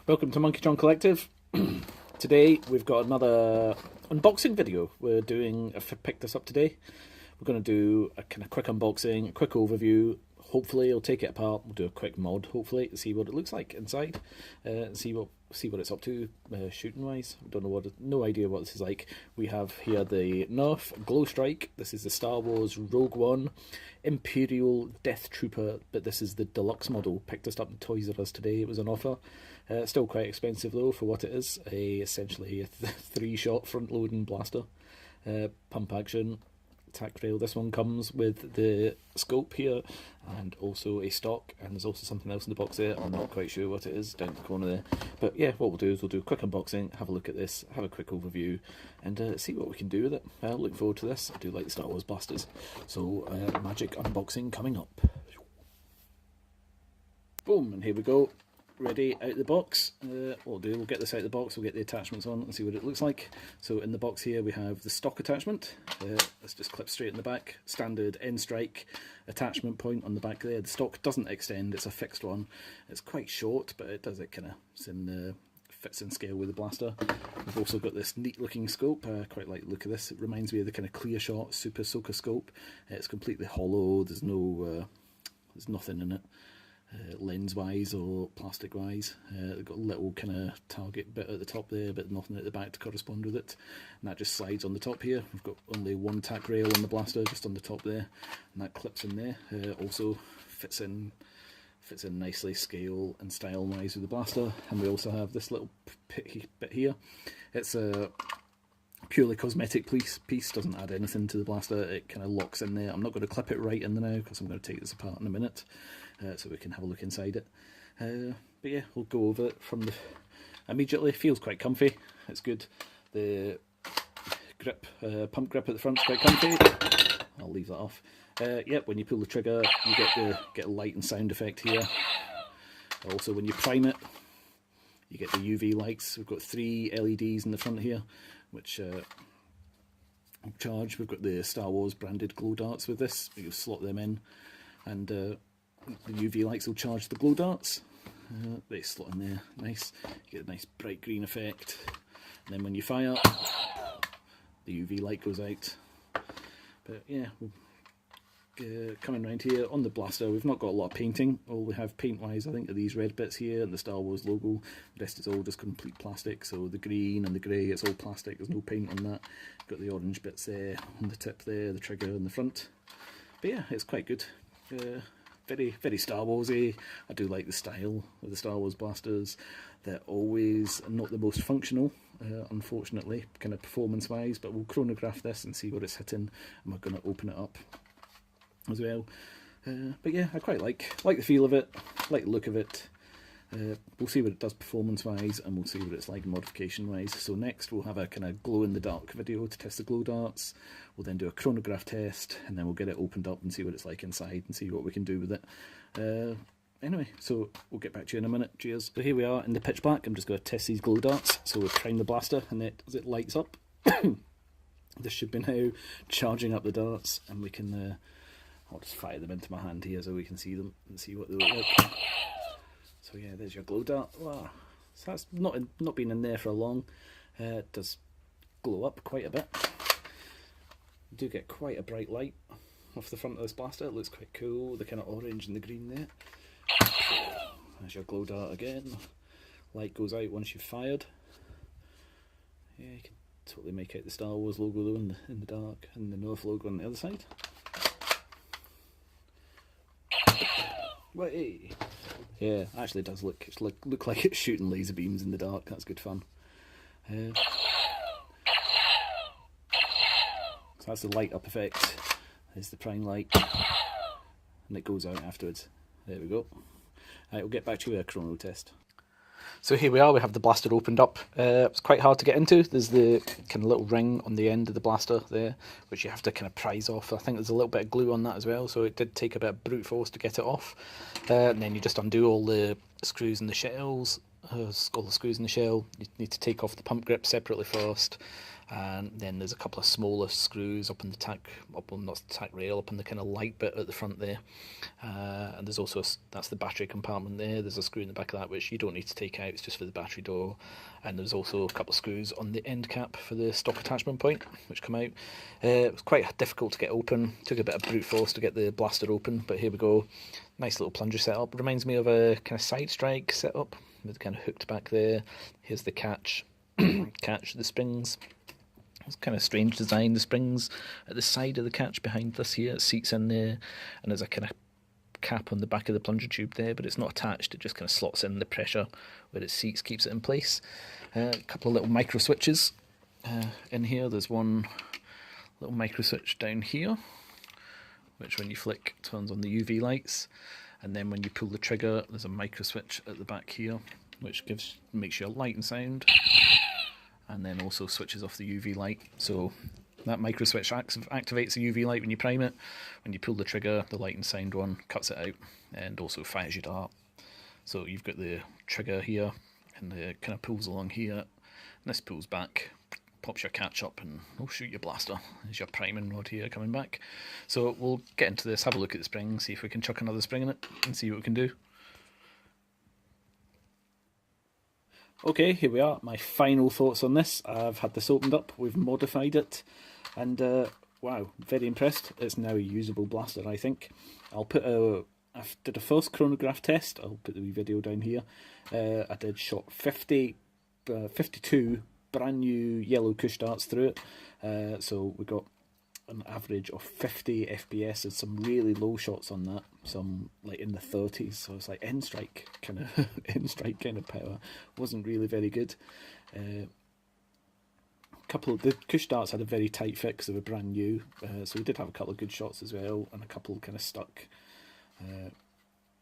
Welcome to Monkey John Collective. Today we've got another unboxing video. I've picked this up today. We're going to do a kind of quick unboxing, a quick overview. Hopefully I'll take it apart, we'll do a quick mod, hopefully, to see what it looks like inside, and see what it's up to shooting wise. No idea what this is like. We have here the Nerf Glow Strike. This is the Star Wars Rogue One Imperial Death Trooper, but this is the deluxe model. Picked this up in Toys R Us today, it was on offer. Still quite expensive though for what it is. Essentially a 3-shot front loading blaster, pump action. Tack rail. This one comes with the scope here and also a stock, and there's also something else in the box there. I'm not quite sure what it is down the corner there, but yeah, what we'll do is we'll do a quick unboxing, have a look at this, have a quick overview, and see what we can do with it. Looking forward to this. I do like the Star Wars blasters, so magic unboxing coming up. Boom, and here we go. Ready out of the box. We'll get this out of the box, we'll get the attachments on and see what it looks like. So in the box here we have the stock attachment. This just clips straight in the back. Standard end strike attachment point on the back there. The stock doesn't extend, it's a fixed one. It's quite short, but it fits in scale with the blaster. We've also got this neat looking scope. I quite like the look of this. It reminds me of the kind of clear shot Super Soaker scope. It's completely hollow, there's nothing in it. Lens wise or plastic wise. They've got a little kind of target bit at the top there, but nothing at the back to correspond with it, and that just slides on the top here. We've got only one tack rail on the blaster just on the top there, and that clips in there. Also fits in nicely scale and style wise with the blaster. And we also have this little bit here. It's a purely cosmetic piece, doesn't add anything to the blaster. It kind of locks in there. I'm not going to clip it right in there now because I'm going to take this apart in a minute, so we can have a look inside it. But yeah, we'll go over it from immediately. Feels quite comfy. It's good. The grip, pump grip at the front is quite comfy. I'll leave that off. Yep, when you pull the trigger, you get a light and sound effect here. Also, when you prime it, you get the UV lights. We've got 3 LEDs in the front here, which charge. We've got the Star Wars branded glow darts with this. You slot them in, and the UV lights will charge the glow darts. They slot in there, nice. You get a nice bright green effect. And then when you fire, the UV light goes out. But yeah, coming around here on the blaster, we've not got a lot of painting. All we have paint wise, I think, are these red bits here and the Star Wars logo. The rest is all just complete plastic. So the green and the grey, it's all plastic. There's no paint on that. Got the orange bits there on the tip there, the trigger on the front. But yeah, it's quite good. Very, very Star Warsy. I do like the style of the Star Wars blasters. They're always not the most functional, unfortunately, kind of performance wise, but we'll chronograph this and see what it's hitting, and we're going to open it up as well. But yeah, I quite like the feel of it, like the look of it. We'll see what it does performance wise, and we'll see what it's like modification wise. So next we'll have a kind of glow in the dark video to test the glow darts. We'll then do a chronograph test, and then we'll get it opened up and see what it's like inside and see what we can do with it. Anyway, so we'll get back to you in a minute. Cheers. So here we are in the pitch black. I'm just going to test these glow darts. So we'll prime the blaster, and as it lights up, this should be now charging up the darts, and we can I'll just fire them into my hand here so we can see them and see what they look like. So yeah, there's your glow dart. Wow. So that's not been in there for long. It does glow up quite a bit. You do get quite a bright light off the front of this blaster. It looks quite cool, the kind of orange and the green there. There's your glow dart again. Light goes out once you've fired. Yeah, you can totally make out the Star Wars logo though in the dark, and the Nerf logo on the other side. Wait. Yeah, actually it does look like it's shooting laser beams in the dark. That's good fun. So that's the light up effect. There's the prime light, and it goes out afterwards. There we go. Right, we'll get back to a chrono test. So here we are, we have the blaster opened up. It's quite hard to get into. There's the kind of little ring on the end of the blaster there, which you have to kind of prise off. I think there's a little bit of glue on that as well, so it did take a bit of brute force to get it off. And then you just undo all the screws and the shells, all the screws in the shell. You need to take off the pump grip separately first, and then there's a couple of smaller screws up on the tack, up on not the tack rail, up on the kind of light bit at the front there. And there's also that's the battery compartment there. There's a screw in the back of that which you don't need to take out. It's just for the battery door. And there's also a couple of screws on the end cap for the stock attachment point, which come out. It was quite difficult to get open. Took a bit of brute force to get the blaster open, but here we go. Nice little plunger setup. Reminds me of a kind of side strike setup with kind of hooked back there. Here's the catch, the springs. It's kind of strange design. The springs at the side of the catch behind this here, it seats in there, and there's a kind of cap on the back of the plunger tube there, but it's not attached. It just kind of slots in the pressure where it seats, keeps it in place. A couple of little micro switches in here. There's one little micro switch down here, which when you flick turns on the UV lights, and then when you pull the trigger there's a micro switch at the back here which makes your light and sound, and then also switches off the UV light. So that micro switch activates the UV light when you prime it. When you pull the trigger, the light and sound one cuts it out and also fires your dart. So you've got the trigger here, and it kind of pulls along here, and this pulls back, pops your catch up, and will shoot your blaster. There's your priming rod here coming back. So we'll get into this, have a look at the spring, see if we can chuck another spring in it, and see what we can do. Okay, here we are, my final thoughts on this. I've had this opened up, we've modified it, and wow, very impressed. It's now a usable blaster, I think. I did a first chronograph test, I'll put the wee video down here. I shot 52 brand new yellow cush darts through it, so we got an average of 50 FPS and some really low shots on that, some like in the 30s, so it's like end strike kind of power. Wasn't really very good. The cush darts had a very tight fit because they were brand new, so we did have a couple of good shots as well, and a couple kind of stuck.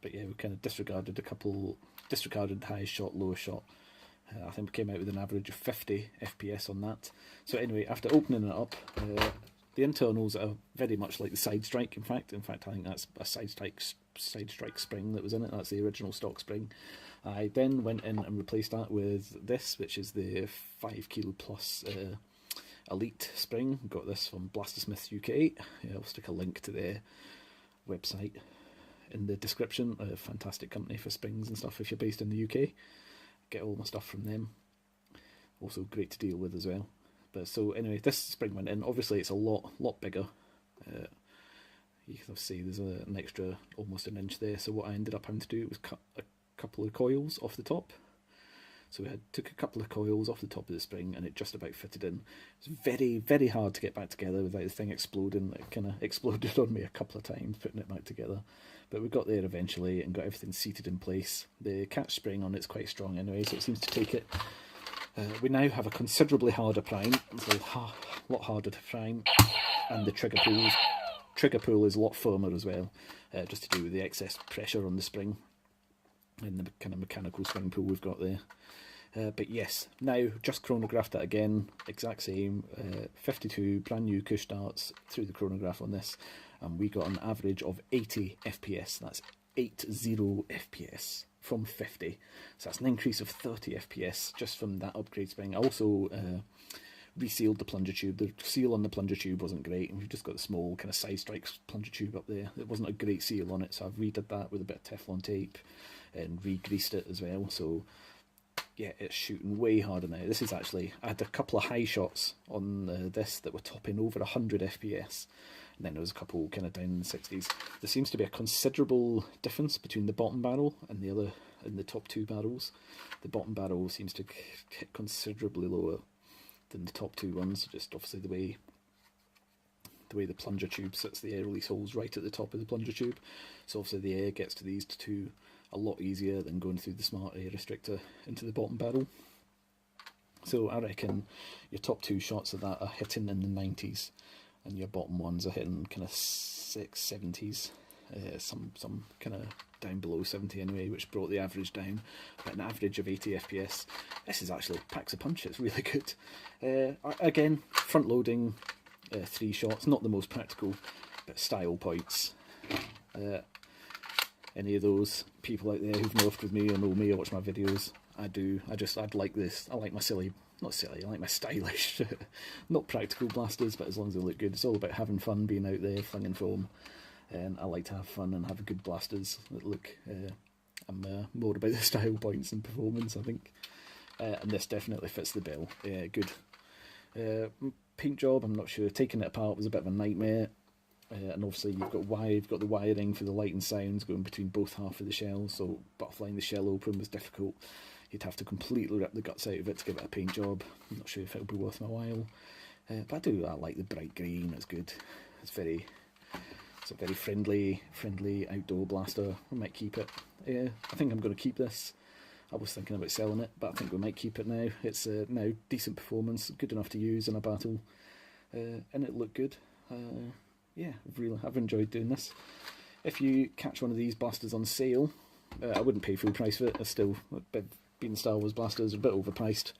But yeah, we kind of disregarded the highest shot, lowest shot. I think we came out with an average of 50 FPS on that. So anyway, after opening it up, the internals are very much like the side strike. In fact, I think that's a side strike spring that was in it. That's the original stock spring. I then went in and replaced that with this, which is the 5 kilo plus Elite spring. Got this from Blastersmiths UK. Yeah, I'll stick a link to their website in the description. A fantastic company for springs and stuff if you're based in the UK. Get all my stuff from them. Also great to deal with as well. But so anyway, this spring went in. Obviously it's a lot bigger. You can see there's an extra almost an inch there. So what I ended up having to do was cut a couple of coils off the top. So we took a couple of coils off the top of the spring, and it just about fitted in. It's very hard to get back together without the thing exploding. It kind of exploded on me a couple of times putting it back together. But we got there eventually and got everything seated in place. The catch spring on it's quite strong anyway, so it seems to take it. We now have a considerably harder prime. It's a lot harder to prime, and the trigger pull is a lot firmer as well, just to do with the excess pressure on the spring and the kind of mechanical spring pull we've got there. But yes, now just chronographed it again, exact same, 52 brand new cush darts through the chronograph on this, and we got an average of 80 FPS. That's 80 FPS from 50, so that's an increase of 30 FPS just from that upgrade spring. I also resealed the plunger tube. The seal on the plunger tube wasn't great, and we've just got the small kind of side strikes plunger tube up there. It wasn't a great seal on it, so I've redid that with a bit of Teflon tape and re-greased it as well. So yeah, it's shooting way harder now. This is actually, I had a couple of high shots on this that were topping over 100 FPS, and then there was a couple kind of down in the 60s. There seems to be a considerable difference between the bottom barrel and the top two barrels. The bottom barrel seems to hit considerably lower than the top two ones, just obviously the way the plunger tube sits, the air release hole's right at the top of the plunger tube, so obviously the air gets to these two a lot easier than going through the smart air restrictor into the bottom barrel. So I reckon your top two shots of that are hitting in the 90s, and your bottom ones are hitting kind of 70s, some kind of down below 70 anyway, which brought the average down. But an average of 80 FPS. This is actually packs a punch. It's really good. Again, front loading, 3 shots, not the most practical, but style points. Any of those people out there who've nerfed with me or know me or watch my videos, I'd like this. I like my silly, not silly, I like my stylish, not practical blasters, but as long as they look good. It's all about having fun, being out there, flinging foam. And I like to have fun and have good blasters that look, I'm more about the style points and performance, I think. And this definitely fits the bill. Yeah, good. Paint job, I'm not sure. Taking it apart was a bit of a nightmare. And obviously you've got the wiring for the light and sounds going between both half of the shell, so butterflying the shell open was difficult. You'd have to completely rip the guts out of it to give it a paint job. I'm not sure if it'll be worth my while. But I like the bright green, it's good. It's a very friendly outdoor blaster. I might keep it. I think I'm going to keep this. I was thinking about selling it, but I think we might keep it now. It's now decent performance, good enough to use in a battle, and it looked good. Yeah, I've enjoyed doing this. If you catch one of these blasters on sale, I wouldn't pay full price for it. It's still, being Star Wars blasters, are a bit overpriced.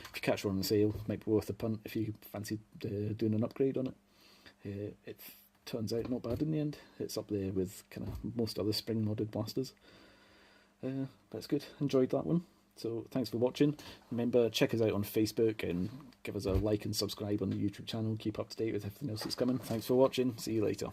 If you catch one on sale, it might be worth a punt if you fancy doing an upgrade on it. It turns out not bad in the end. It's up there with kind of most other spring modded blasters. That's good. Enjoyed that one. So thanks for watching. Remember, check us out on Facebook and give us a like and subscribe on the YouTube channel. Keep up to date with everything else that's coming. Thanks for watching. See you later.